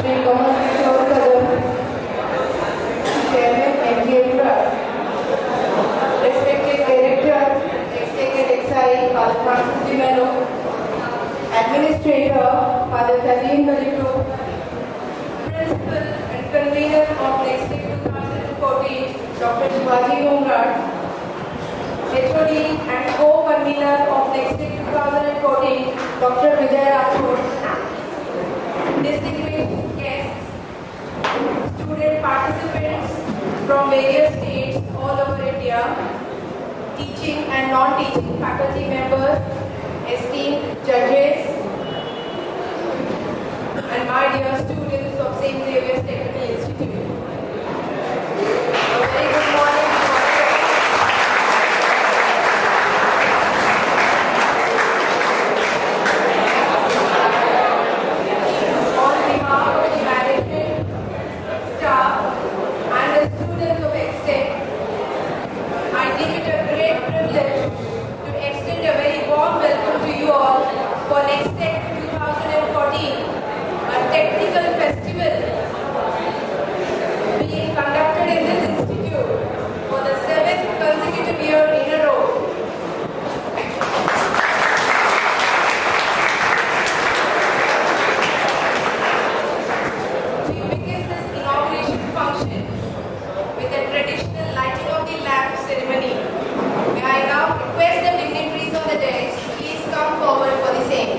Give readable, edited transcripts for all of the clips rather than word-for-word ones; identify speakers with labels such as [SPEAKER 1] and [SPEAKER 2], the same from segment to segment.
[SPEAKER 1] Shri Kamal Kishore Kadam, Chairman Xavier, respected Director, Executive Exile, Father Francis de Mello, Administrator, Father Xavier, Principal and Convener of NEXTECH 2014, Dr. Shivaji Gumrad, HOD and co-convener of NEXTECH 2014, Dr. Vijay Rathod, distinguished guests, student participants from various states all over India, teaching and non-teaching faculty members, esteemed judges, and my dear students of St. Xavier's Technical Institute. A very good morning. On behalf of the management, staff, and the students of NEXTECH, I deem it a great privilege to extend a very warm welcome to you all for NEXTECH 2014, a technical festival being conducted in this institute for the 7th consecutive year in a row. We begin this inauguration function with a traditional lighting of the lamp ceremony. May I now request the dignitaries on the dais to please come forward for the same.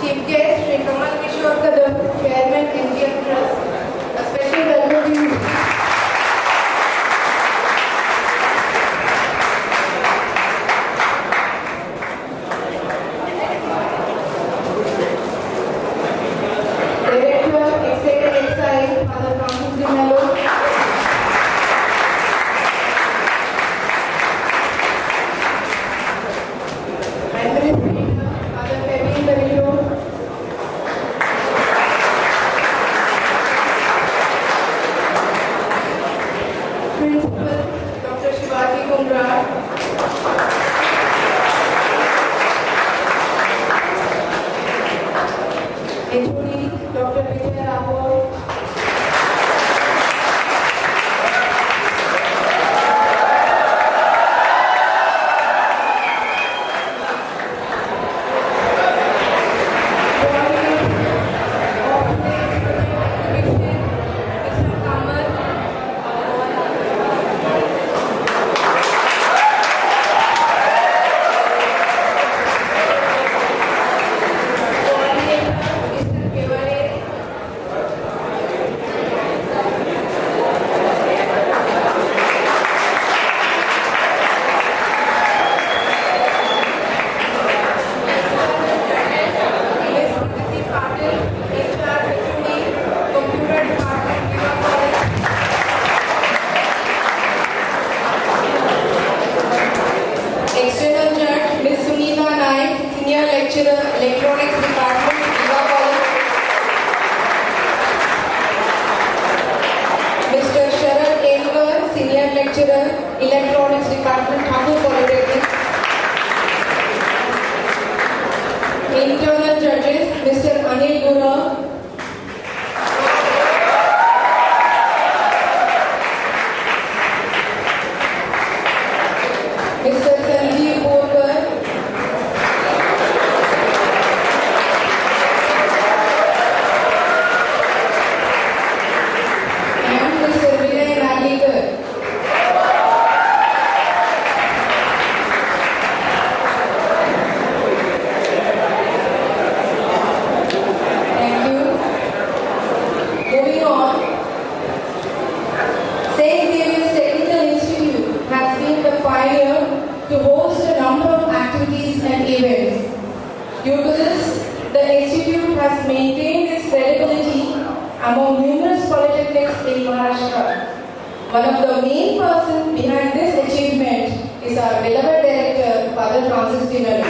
[SPEAKER 1] Chief guest Shri Kamal Kishore Kadam, Chairman Indian Trust. A special welcome to you. Director, Executive Exile, Father Francis de Mello. Administrator, Father Xavier. Principal, Dr. Shivaji Gumrad. HOD, Dr. Vijay Rathod. among numerous polytechnics in Maharashtra. One of the main persons behind this achievement is our beloved director, Father Francis Dinner.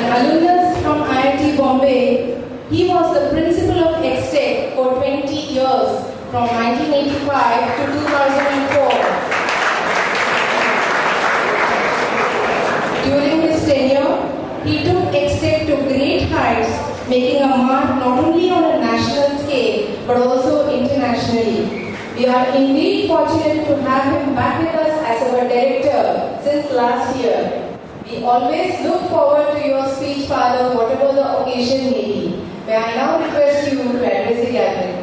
[SPEAKER 1] An alumnus from IIT Bombay, he was the principal of NEXTECH for 20 years, from 1985 to 2004. During his tenure, he took NEXTECH to great heights, making a mark not only on a national scale, but also internationally. We are indeed fortunate to have him back with us as our director since last year. We always look forward to your speech, Father, whatever the occasion may be. May I now request you to address the gathering.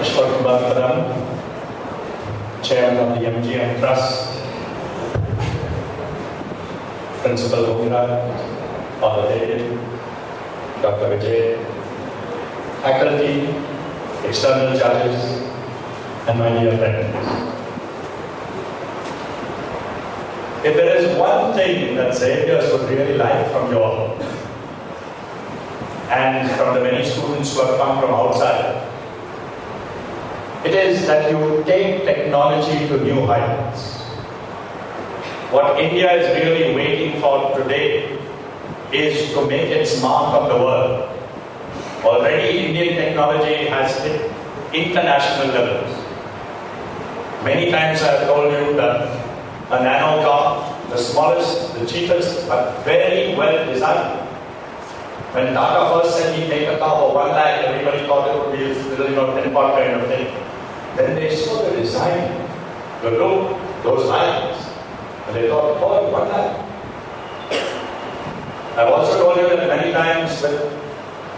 [SPEAKER 2] Shri Kamal Kadam, Chairman of the MGM Trust, Principal Hongara, Father David, Dr. Vijay, faculty, external judges, and my dear friends. If there is one thing that Xavier would really like from you all, and from the many students who have come from outside, it is that you take technology to new heights. What India is really waiting for today is to make its mark on the world. Already Indian technology has hit international levels. Many times I have told you that a nano car, the smallest, the cheapest, but very well designed. When Tata first said he'd make a car for 1 lakh, everybody thought it would be a little, tin pot kind of thing. Then they saw the design, the look, those lines, and they thought, oh, 1 lakh. I've also told you that many times with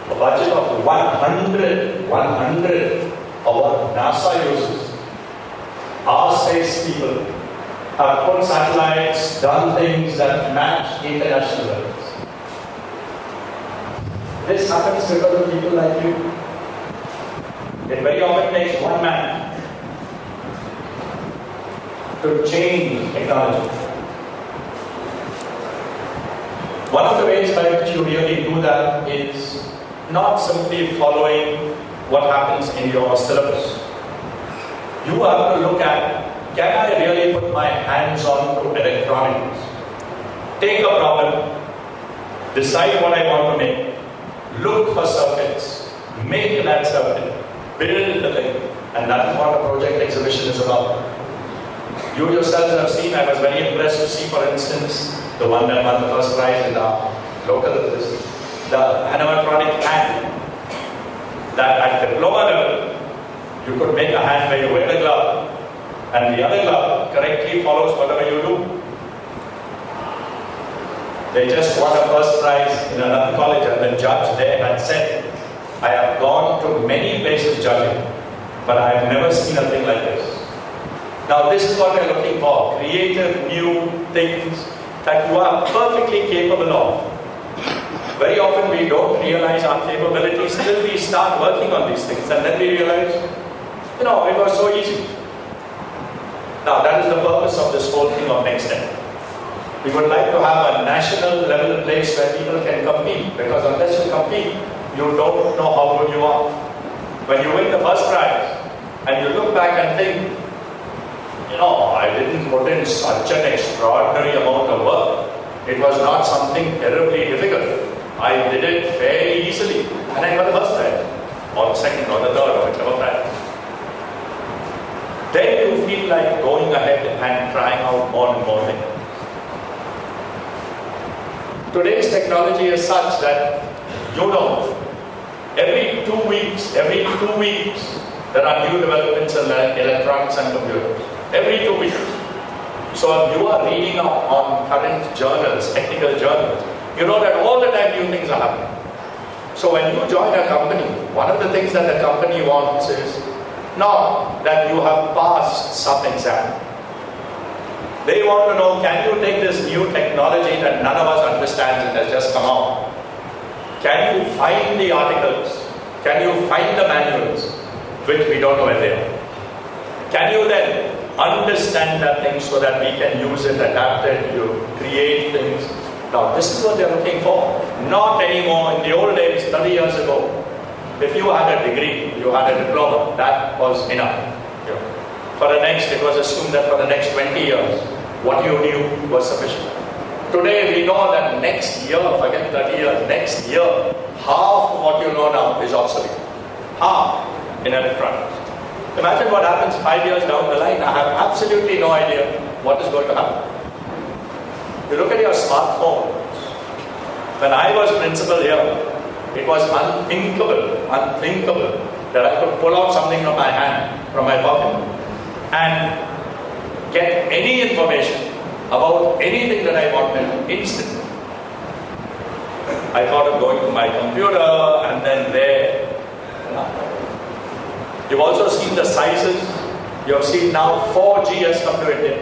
[SPEAKER 2] a budget of 100 of what NASA uses, our space people have put satellites, done things that match international levels. This happens because of people like you. It very often takes one man to change technology. One of the ways by which you really do that is not simply following what happens in your syllabus. You have to look at, can I really put my hands on to electronics? Take a problem, decide what I want to make, look for circuits, make that circuit, build the thing, and that is what a project exhibition is about. You yourselves have seen, I was very impressed to see, for instance, the one that won the first prize in our local, the animatronic hand. That at diploma level, you could make a hand where you wear the glove, and the other glove correctly follows whatever you do. They just won a first prize in another college, and the judge there had said, I have gone to many places judging, but I have never seen a thing like this. Now this is what we are looking for, creative, new things that you are perfectly capable of. Very often we don't realize our capabilities till we start working on these things, and then we realize, it was so easy. Now that is the purpose of this whole thing of NEXTECH. We would like to have a national level place where people can compete, because unless you compete, you don't know how good you are. When you win the first prize, and you look back and think, I didn't put in such an extraordinary amount of work. It was not something terribly difficult. I did it fairly easily, and I got the first prize, or the second, or the third, or whichever prize. Then you feel like going ahead and trying out more and more things. Today's technology is such that, every 2 weeks, there are new developments in electronics and computers. Every 2 weeks. So if you are reading on current journals, technical journals, you know that all the time new things are happening. So when you join a company, one of the things that the company wants is not that you have passed some exam. They want to know, can you take this new technology that none of us understands and has just come out? Can you find the articles? Can you find the manuals, which we don't know where they are? Can you then understand that thing so that we can use it, adapt it, you create things? Now, this is what they're looking for. Not anymore. In the old days, 30 years ago, if you had a degree, you had a diploma, that was enough. For the next, it was assumed that for the next 20 years, what you knew was sufficient. Today, we know that next year, forget 30 years, next year, half of what you know now is obsolete. Half in electronics. Imagine what happens 5 years down the line. I have absolutely no idea what is going to happen. You look at your smartphone. When I was principal here, it was unthinkable that I could pull out something from my hand, from my pocket, and get any information about anything that I wanted instantly. I thought of going to my computer and then there. You've also seen the sizes. You have seen now 4G has come to India.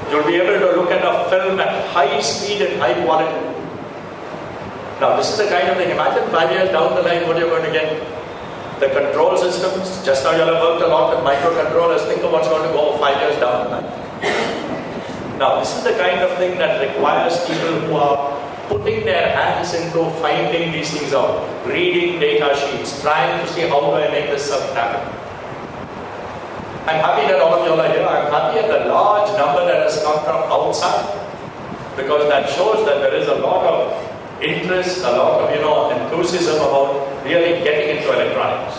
[SPEAKER 2] You'll be able to look at a film at high speed and high quality. Now this is the kind of thing, imagine 5 years down the line what you're going to get. The control systems, just now you'll have worked a lot with microcontrollers, think of what's going to go 5 years down the line. Now this is the kind of thing that requires people who are putting their hands into finding these things out, reading data sheets, trying to see how do I make this stuff happen. I'm happy that all of you are here. I'm happy at the large number that has come from outside, because that shows that there is a lot of interest, a lot of enthusiasm about really getting into electronics.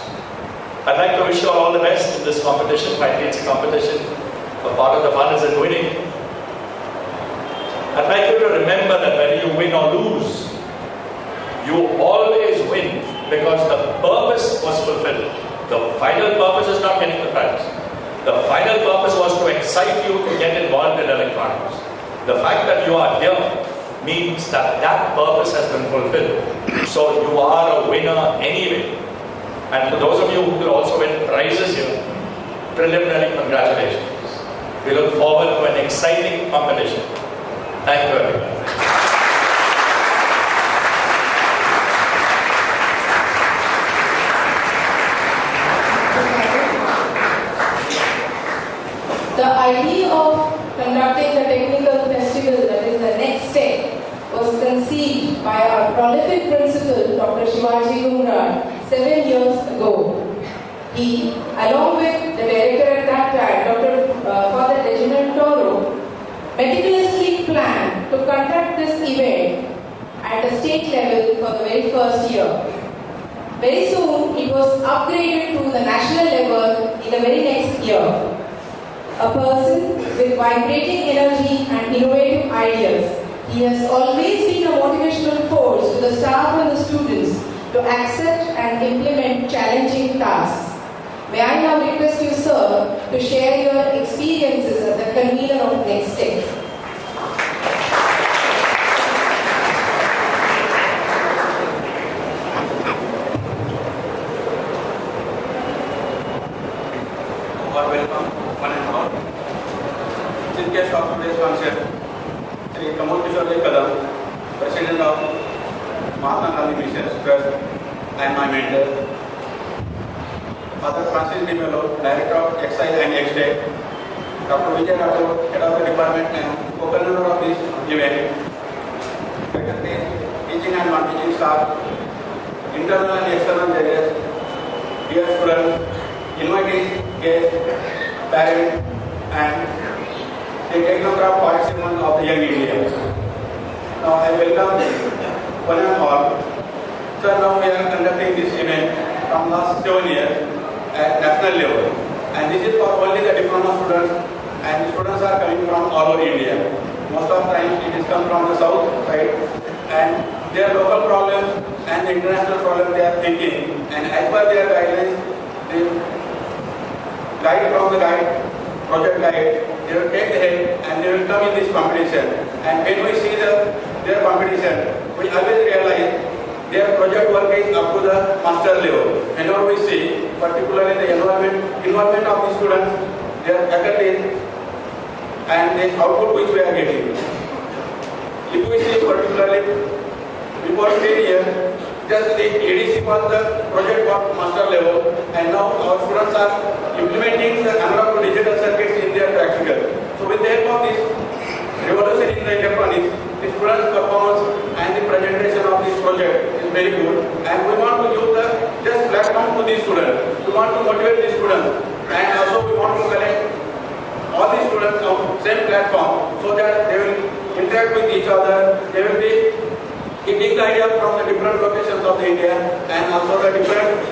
[SPEAKER 2] I'd like to wish you all the best in this competition. Frankly, it's a competition. A part of the fun is in winning. I'd like you to remember that whether you win or lose, you always win because the purpose was fulfilled. The final purpose is not getting the prize. The final purpose was to excite you to get involved in electronics. The fact that you are here means that that purpose has been fulfilled. So you are a winner anyway. And for those of you who will also win prizes here, preliminary congratulations. We look forward to an exciting competition. Thank you everyone.
[SPEAKER 1] The idea of conducting the technical festival, that is the NEXTECH, was conceived by our prolific principal, Dr. Shivaji Gumraj, 7 years ago. He, along with the director at that time, Dr. Father Reginald Toro, meticulously planned to conduct this event at the state level for the very first year. Very soon, it was upgraded to the national level in the very next year. A person with vibrating energy and innovative ideas, he has always been a motivational force to the staff and the students to accept and implement challenging tasks. May I now request you, sir, to share your experiences as the convener of NEXTECH.
[SPEAKER 3] Welcome, one and all. In case of today's concert, Shri Kamal Kishore Kadam, President of Mahatma Gandhi Mission Trust, and my mentor, Father Francis D. Mello, Director of Excise and NEXTECH, Dr. Vijay Rathod, Head of the Department and co-convener of this event, faculty, teaching and non-teaching staff, internal and external judges, dear students, invitees, guests, parents, and the technocrat participants of the Young India. Now I welcome one and all. So now we are conducting this event from last 7 years at national level. And this is for only the diploma students, and the students are coming from all over India. Most of the time it is come from the south side, and their local problems and the international problems they are thinking, and as per their guidelines, they guide from the guide, project guide, they will take the help and they will come in this competition. And when we see their competition, we always realize their project work is up to the master level. Whenever we see, particularly the involvement of the students, their faculty, and the output which we are getting. If we see particularly before 10 years, just the ADC was the project for master level, and now our students are implementing the analog to digital circuits in their practical. So with the help of this revolution in the electronics, the students' performance and the presentation of this project is very good, and we want to give the just platform to these students. We want to motivate these students, and also we want to collect all the students on same platform so that they will interact with each other. They will be getting the idea from the different locations of the India and also the different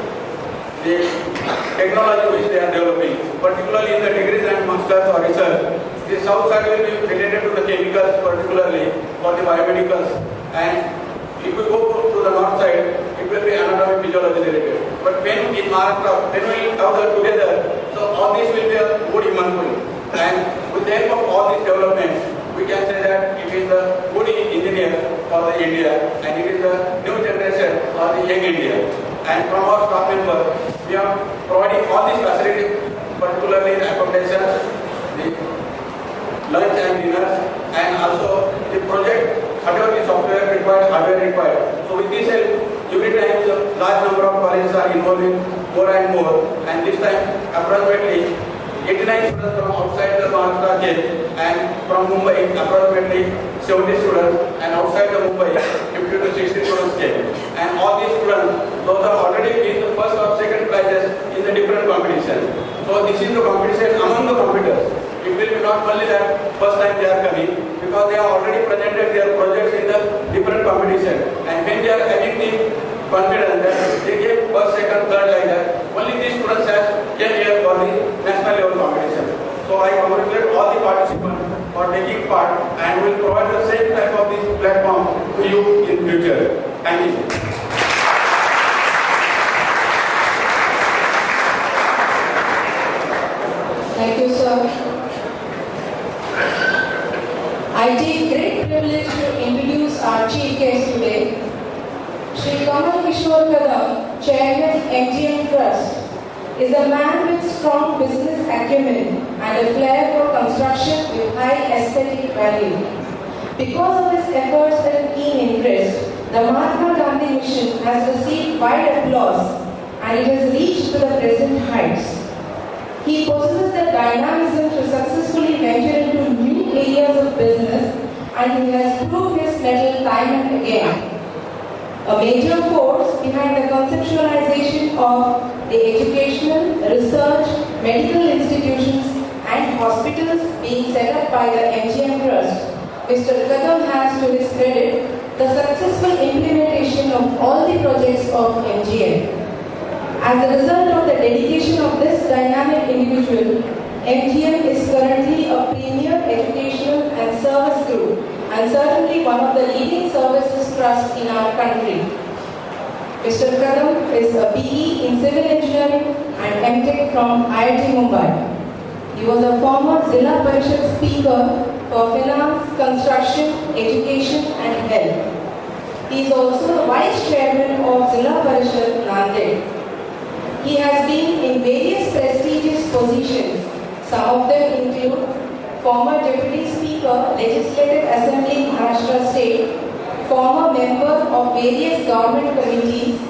[SPEAKER 3] technology which they are developing, particularly in the degrees and masters or research. The south side will be related to the chemicals, particularly for the biomedicals, and if we go to the north side, it will be anatomy, physiology related. But when in Maharashtra, when we have them together, so all this will be a good human being. And with the help of all these developments, we can say that it is the good engineer for the India, and it is the new generation for the young India. And from our staff member, we are providing all these facilities, particularly the accommodation, the lunch and dinners, and also the project, whatever the software required, hardware required. So with this help, every time the large number of colleges are involving more and more, and this time approximately 89 students from outside the Maharashtra came, and from Mumbai approximately 70 students, and outside the Mumbai 50 to 60 students came. And all these students, those are already in the first or second prizes in the different competitions. So this is the competition among the competitors. It will be not only that first time they are coming, because they have already presented their projects in the different competition. And when they are having the confidence that they gave first, second, third like that, only these students have came here for the national level competition. So I congratulate all the participants for taking part, and will provide the same type of this platform to you in future. Thank you.
[SPEAKER 1] Thank you, sir. I take great privilege to introduce our chief guest today, Shri Kamal Kishore Kadam, Chairman, MGM Trust, is a man with strong business acumen and a flair for construction with high aesthetic value. Because of his efforts and keen interest, the Mahatma Gandhi Mission has received wide applause and it has reached to the present heights. He possesses the dynamism to successfully venture into new areas of business, and he has proved his mettle time and again. A major force behind the conceptualization of the educational, research, medical institutions and hospitals being set up by the MGM Trust, Mr. Kadam has to his credit the successful implementation of all the projects of MGM. As a result of the dedication of this dynamic individual, MGM is currently a premier educational and service group, and certainly one of the leading services trusts in our country. Mr. Kadam is a BE in Civil Engineering and MTech from IIT Mumbai. He was a former Zilla Parishad Speaker for Finance, Construction, Education and Health. He is also the Vice Chairman of Zilla Parishad Nanded. He has been in various prestigious positions. Some of them include former Deputy Speaker, Legislative Assembly, Maharashtra State, former member of various government committees,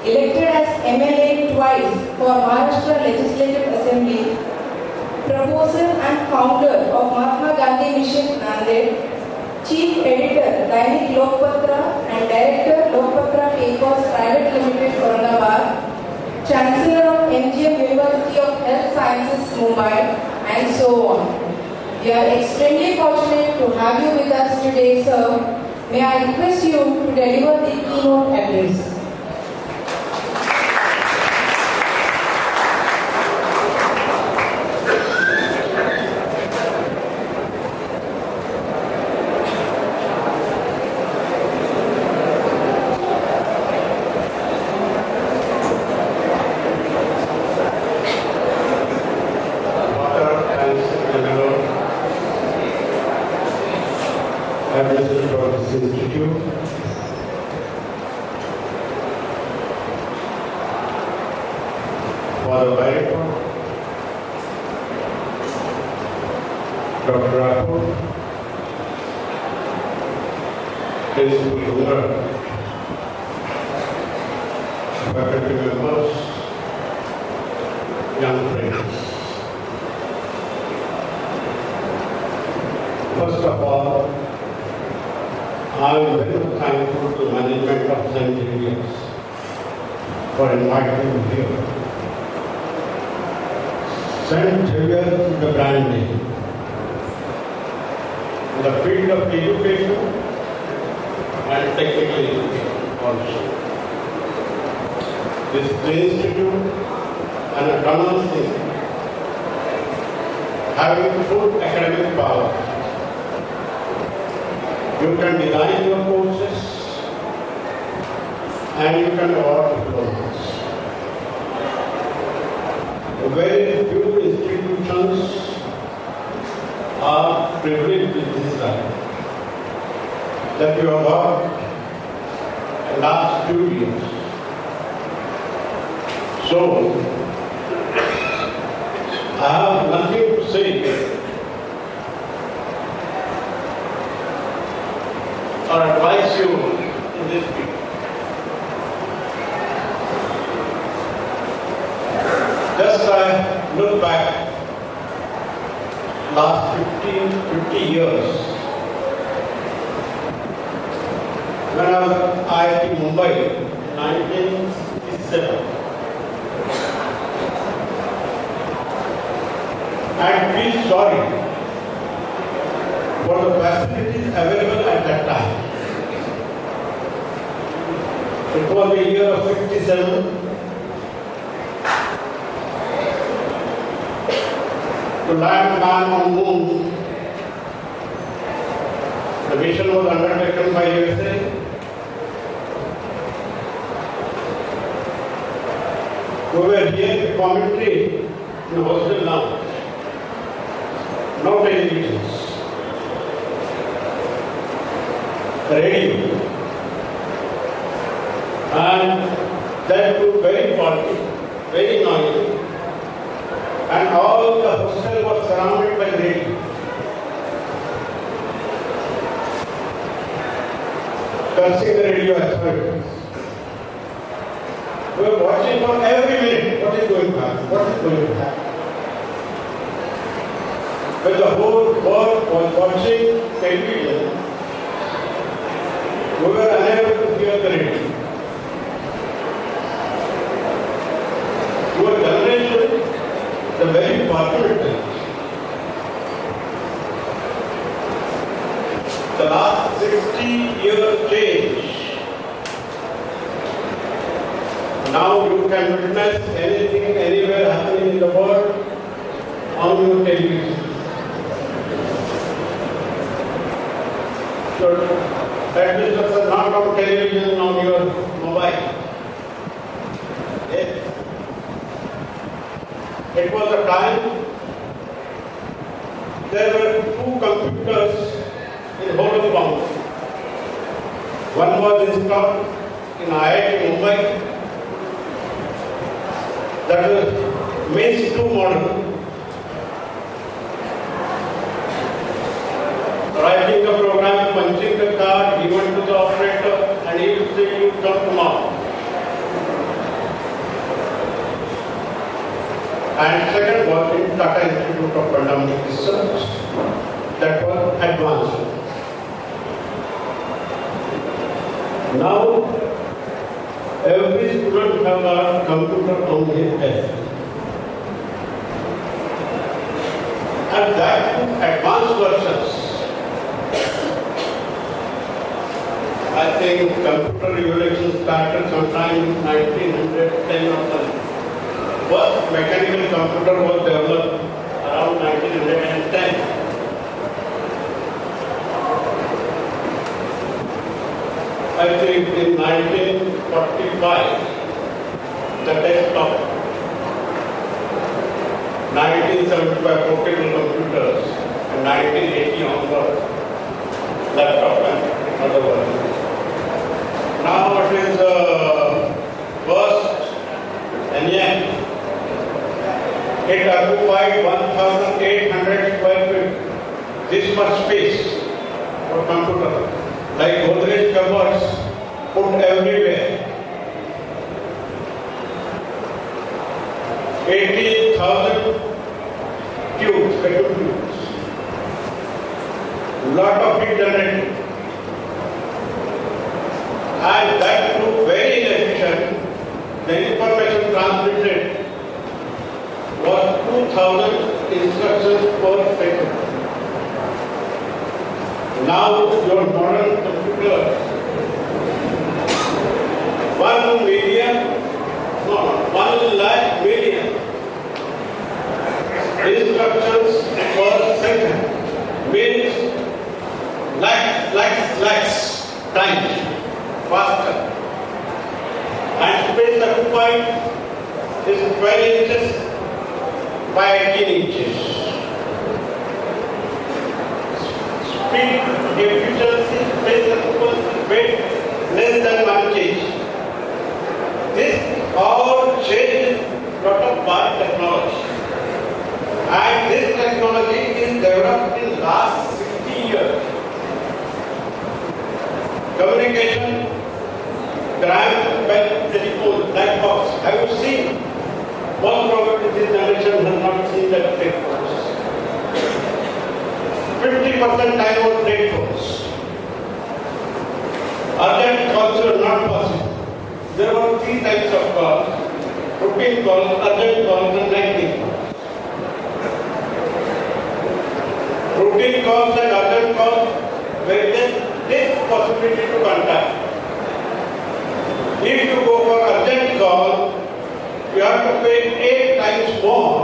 [SPEAKER 1] elected as MLA twice for Maharashtra Legislative Assembly, proposer and founder of Mahatma Gandhi Mission, Nanded, Chief Editor, Dainik Lokpatra and Director, Lokpatra Papers Private Limited, Aurangabad, Chancellor of MGM University of Health Sciences, Mumbai, and so on. We are extremely fortunate to have you with us today, sir. May I request you to deliver the keynote address.
[SPEAKER 4] For the director Dr. Rahul, Principal Umar, faculty members, young friends. First of all, I am very thankful to the management of St. Xavier's for inviting me here. St. Xavier is the brand name. In the field of education and technical education also. This is the institute and autonomous institute having full academic power. You can design your courses and you can award diplomas. Very few institutions are privileged with this right that you have worked in the last few years. So, I have nothing to say or advise you in this field. Just I look back last 50 years when I was at IIT Mumbai in 1967. And feel sorry for the facilities available at that time. It was the year of 57. To land man on moon, the mission was undertaken by USA. We were here to commentary in the hostel lounge. No televisions, radio, and that was very faulty, very noisy, and all the hostel was surrounded by radio. Cursing the radio authorities. We were watching for every minute what is going on, what is going to happen. When the whole world was watching television, we were unable to hear the radio. Your generation, the very fortunate times. The last 60 years change. Now you can witness anything, anywhere happening in the world on your television. So, that is not on television, on your mobile. Yes. It was a time there were two computers in whole of Bombay. One was installed in IIT Mumbai. That was Maze 2 model. Writing the program, punching the card, given to the operator, and he will say, "You come tomorrow." And second was in Tata Institute of Fundamental Research, that was advanced. Now, every student has a computer on his desk. And that advanced versions. I think computer revolution started sometime in 1910 or something. First mechanical computer was developed around 1910. I think in 1945, the desktop, 1975 portable computers, and 1980 onward, laptop and other ones. Now it is the first ENIAC. It occupied 1,800 square feet. this much space for computer, like Godrej cupboards put everywhere. 80,000 tubes, vacuum tubes. Lot of heat generated. And that proved very inefficient. The information transmitted was 2,000 instructions per second. Now your modern computer, 1 lakh million instructions per second means lakhs times faster. And space occupied is 12 inches by 18 inches. Speed, efficiency, space occupancy, weight less than 1 kg. This all changes lot of bar technology. And this technology is developed in last 60 years. Communication, gram, bell, telephone, black box. Have you seen? Most probably this generation has not seen that telephone. 50% time on telephones. Urgent calls were not possible. There were 3 types of calls: routine calls, urgent calls, and lightning calls. Routine calls and urgent calls were this possibility to contact. If you go for urgent call, you have to pay 8 times more,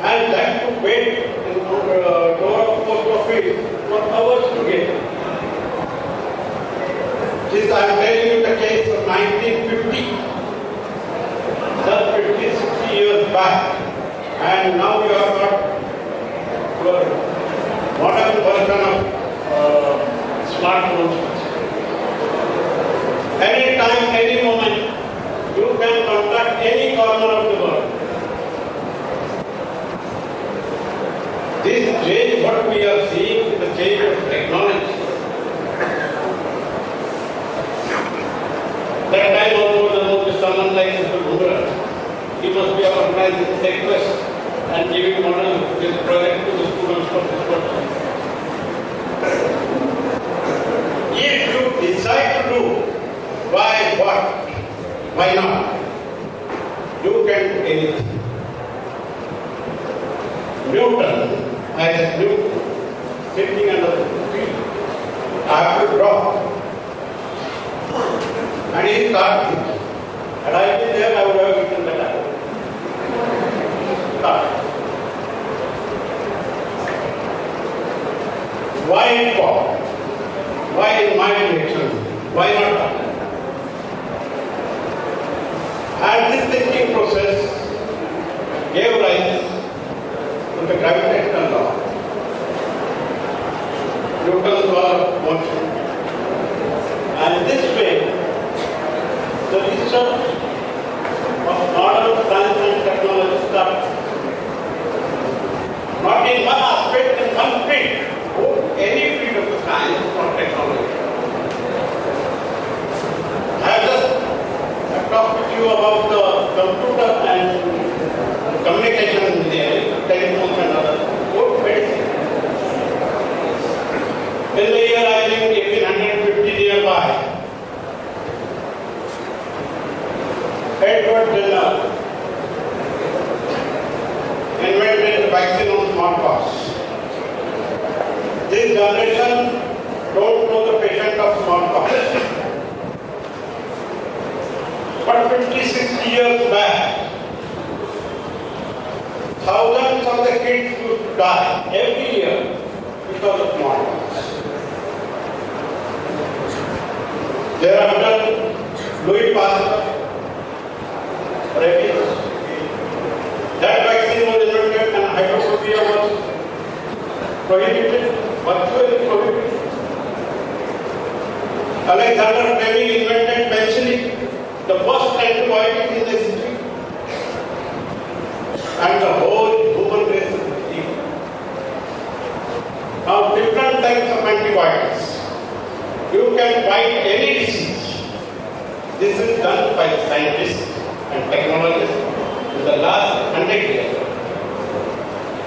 [SPEAKER 4] and that to wait in door of post office for hours to get. This I am telling you the case of 1950, just 50, 60 years back, and now you have got modern version of smartphones. Anytime, any moment, you can contact any corner of the world. This change, what we are seeing, is the change of technology. That time also there must be someone like Mr. Bhumra. He must be organizing request and giving model this project to the students for this purpose. If you decide to do, why what? Why not? You can do anything. Newton, as Newton, sitting under the tree, after drop, and he started. Had I been there, I would have written that out. Start. Why for? Why in my direction? Why not? And this thinking process gave rise to the gravitational law. Newton's law of motion. And this way, the research of modern science and technology started. Not in one aspect, in one field, or any field of the science or technology. I have just talked to you about the computer and communication in the telephones and others. Medicine. In the year, I think 1850 nearby, Edward Jenner invented the vaccine on smallpox. This generation don't know the patient of smallpox. But 50-60 years back, thousands of the kids used to die every year because of smallpox. Thereafter, Louis Pasteur, rabies. That vaccine was invented and hydrophobia was prohibited, virtually prohibited. Alexander Fleming invented penicillin, the first antibiotic in the history. And the whole human race is sick. Now antibiotics. You can fight any disease. This is done by scientists and technologists in the last 100 years.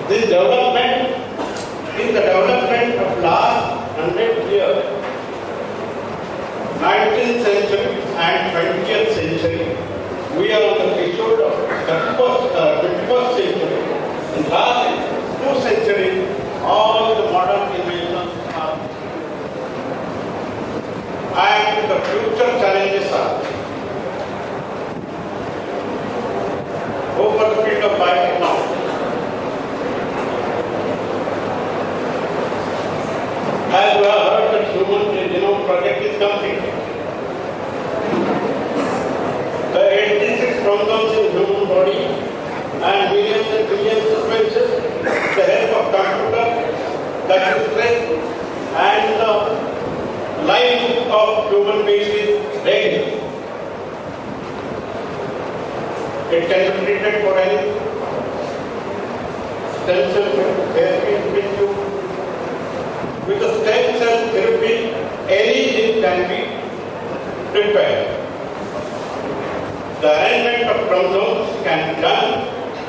[SPEAKER 4] This development is the development of last 100 years. 19th century and 20th century. We are on the threshold of 21st century. In the last 2 centuries, all the modern inventions are, and the future challenges are. Go for the field of biotechnology. As we have heard, the human genome project is completed. The 86 chromosomes in human body and millions and billions of sequences, the help of computer, that is stress, and the life of human beings is ready. It can be treated for anything. Stem cell therapy with you. With the stem cell therapy, any gene can be prepared. The arrangement of chromosomes can be done,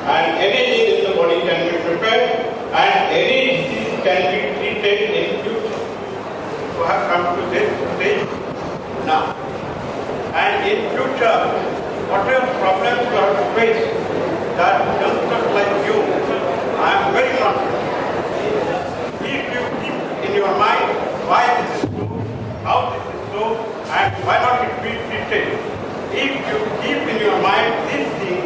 [SPEAKER 4] and any gene in the body can be prepared, and any disease can be treated in future. We have come to this stage now. And in future, whatever problems you have to face, that youngsters like you, I am very confident. If you keep in your mind why this is so, how this is so, and why not it be treated. If you keep in your mind these things,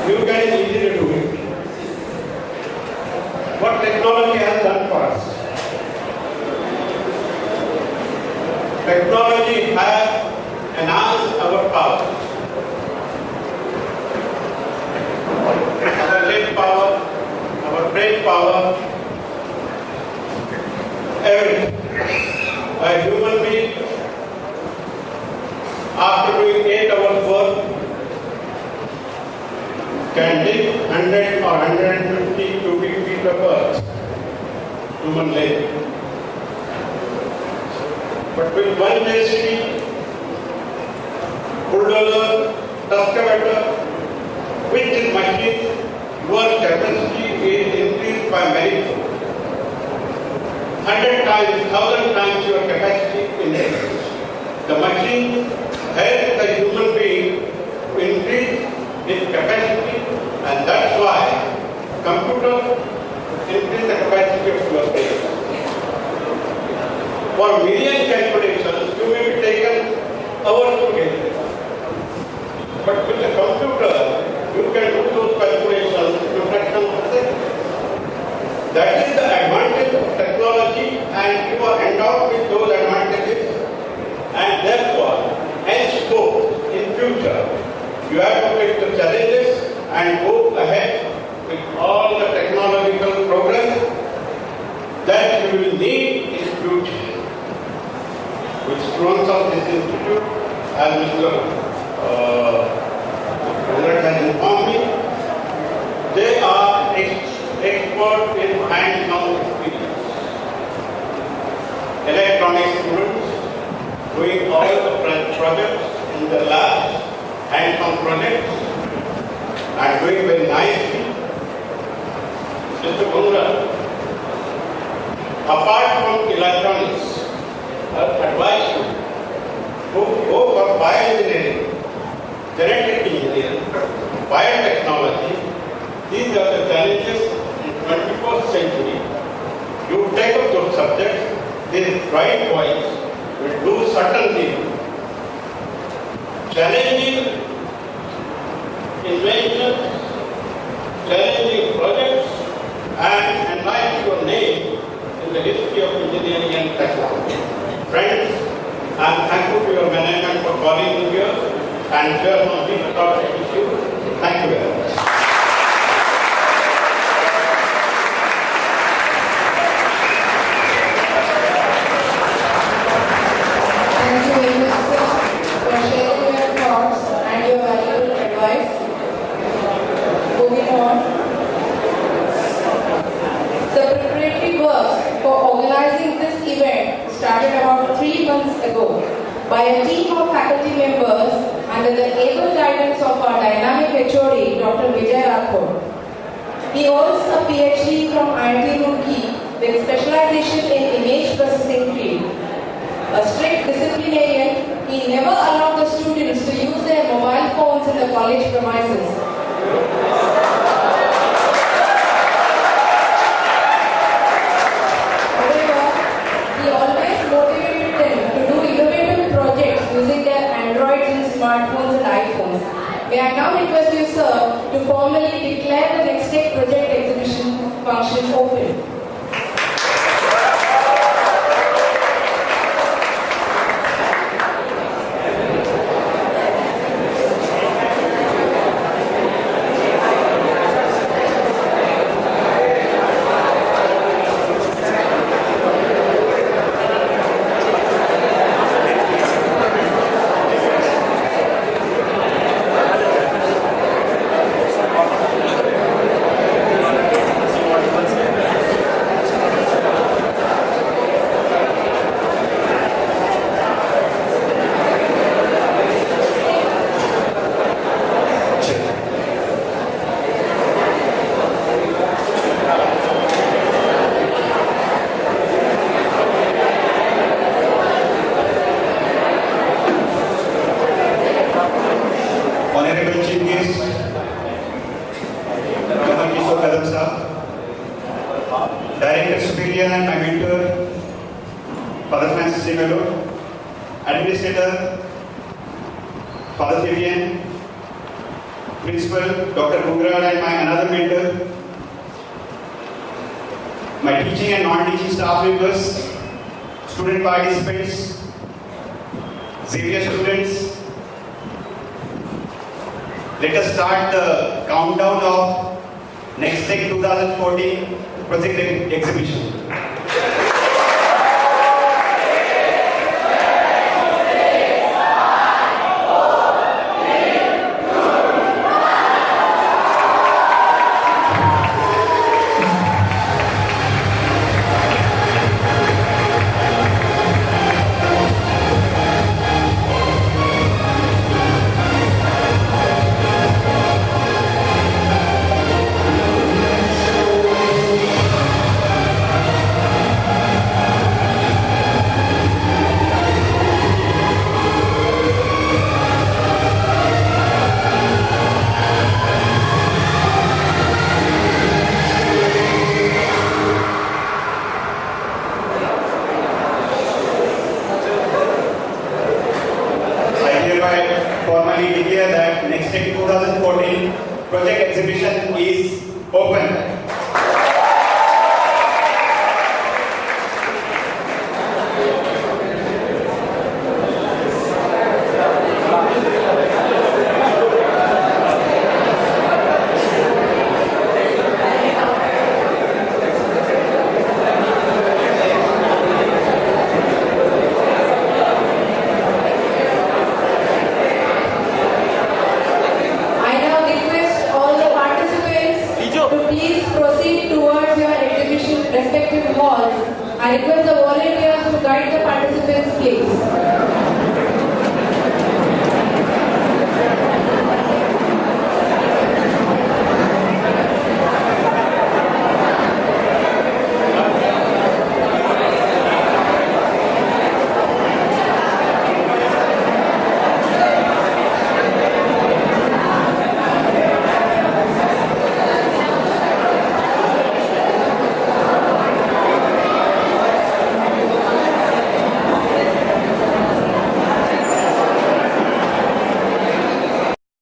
[SPEAKER 4] you can easily do it. What technology has done for us? Technology has enhanced our power. Our leg power, our brain power, everything. A human being, after doing 8 hours work, can dig 100 or 150 cubic feet of earth, human leg. But with one JCB, bulldozer, excavator, with this machine, your capacity is increased by many fold. 100 times, 1,000 times your capacity increases. The machine helps the human being to increase its capacity, and that's why computer increase the capacity of your brain. For million calculations, you may be taken hours to get it. But with the computer, you can do those calculations in a fraction of a second. That is the advantage of technology, and you are endowed with those advantages. And therefore, henceforth, in future, you have to take the challenges and go ahead with all the technological progress that you will need in future. With students of this institute, as Mr. has informed me, they are experts in hands-on experience. Electronic students doing all the projects in the labs, hands-on projects, and doing very nicely. Mr. Bundra, apart from electronics, I advise you to go for bioengineering, genetic engineering, biotechnology. These are the challenges in 21st century. You take up those subjects, these bright boys will do certain things. Challenging inventions, challenging projects, and enlighten your name in the history of engineering and technology. Friends, I am thankful to your management for calling me here and share some of these topics with you. Thank you very much.
[SPEAKER 1] the preparatory works for organizing this event started about 3 months ago by a team of faculty members under the able guidance of our dynamic HOD, Dr. Vijay Rathod. He holds a PhD from IIT Roorkee with specialization in image processing field. A strict disciplinarian, he never allowed the students to use their mobile phones in the college premises. However, he always motivated them to do innovative projects using their Androids and smartphones and iPhones. May I now request you, sir, to formally declare the NEXTECH project exhibition function open.
[SPEAKER 5] Administrator, Father Xavier, Principal, Dr. Bhugrad, and my another mentor, my teaching and non-teaching staff members, student participants, Xavier students. Let us start the countdown of NEXTECH 2014 project exhibition. Formally declare that NEXTECH 2014 project exhibition is open.
[SPEAKER 1] I request the volunteers to guide the participants, please.